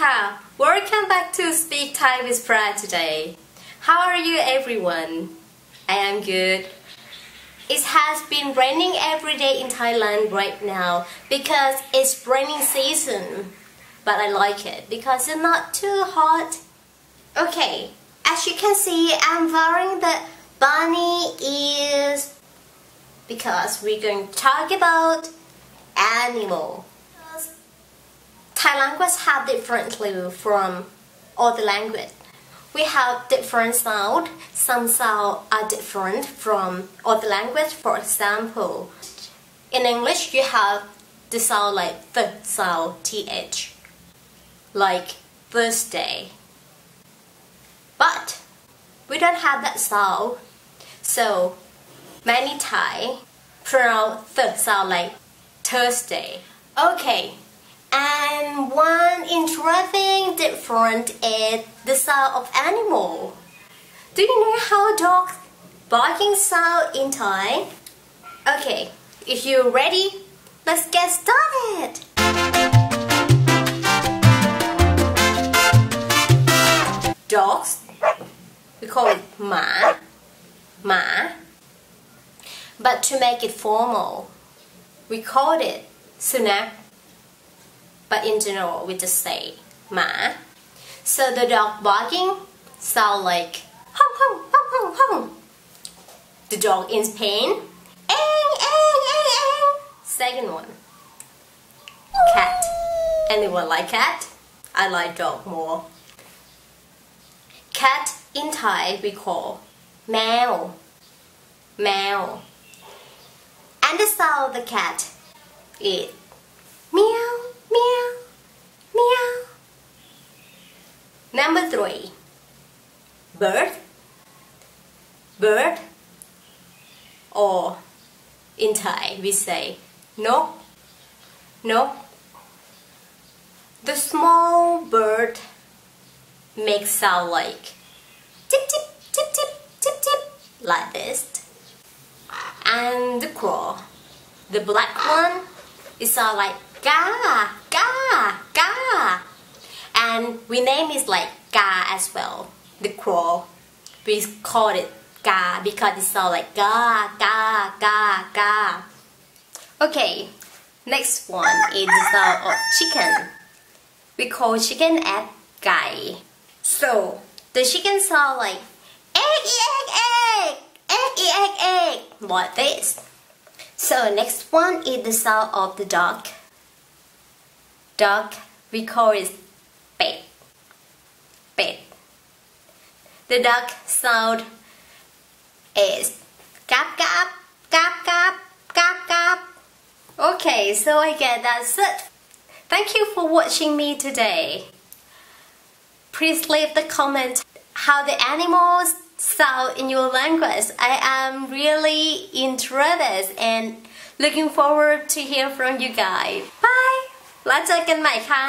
ค่ะ Welcome back to Speak Thai with Prad today. How are you everyone? I am good. It has been raining every day in Thailand right now because it's raining season. But I like it because it's not too hot. Okay, as you can see, I'm wearing the bunny ears because we're going to talk about animal. Thai language have differently from all the language. We have different sound. Some sound are different from other language. For example, in English you have the sound like the sound th, like Thursday. But we don't have that sound, so many Thai pronounce the sound like Thursday. Okay. And one interesting difference is the sound of animal. Do you know how dogs barking sound in Thai? Okay, if you're ready, let's get started. Dogs, we call it ma. But to make it formal, we call it sunak. But in general, we just say ma. So the dog barking sound like hong hong hong hong hong. The dog in pain, eng eng eng eng. Second one, cat. Anyone like cat? I like dog more. Cat in Thai we call MAEW. And the sound of the cat is meow. Meow, meow. Number 3, bird, or in Thai we say nok. The small bird makes sound like tip tip tip tip tip tip like this. And the crow, the black one, it sounds like ga, ga, ga. And we name it like ga as well. The crow, we call it ga because it sounds like ga, ga, ga, ga. Okay, next one is the sound of chicken. We call chicken as gai. So the chicken sound like egg, egg, egg, egg, egg, egg, like this. So next one is the sound of the dog. Dog, we call it pet. The dog sound is gap gap, gap gap, gap gap. Okay, so I guess that's it. Thank you for watching me today. Please leave the comment how the animals sound in your language. I am really interested and looking forward to hear from you guys. Bye! แล้วเจอกันใหม่ค่ะ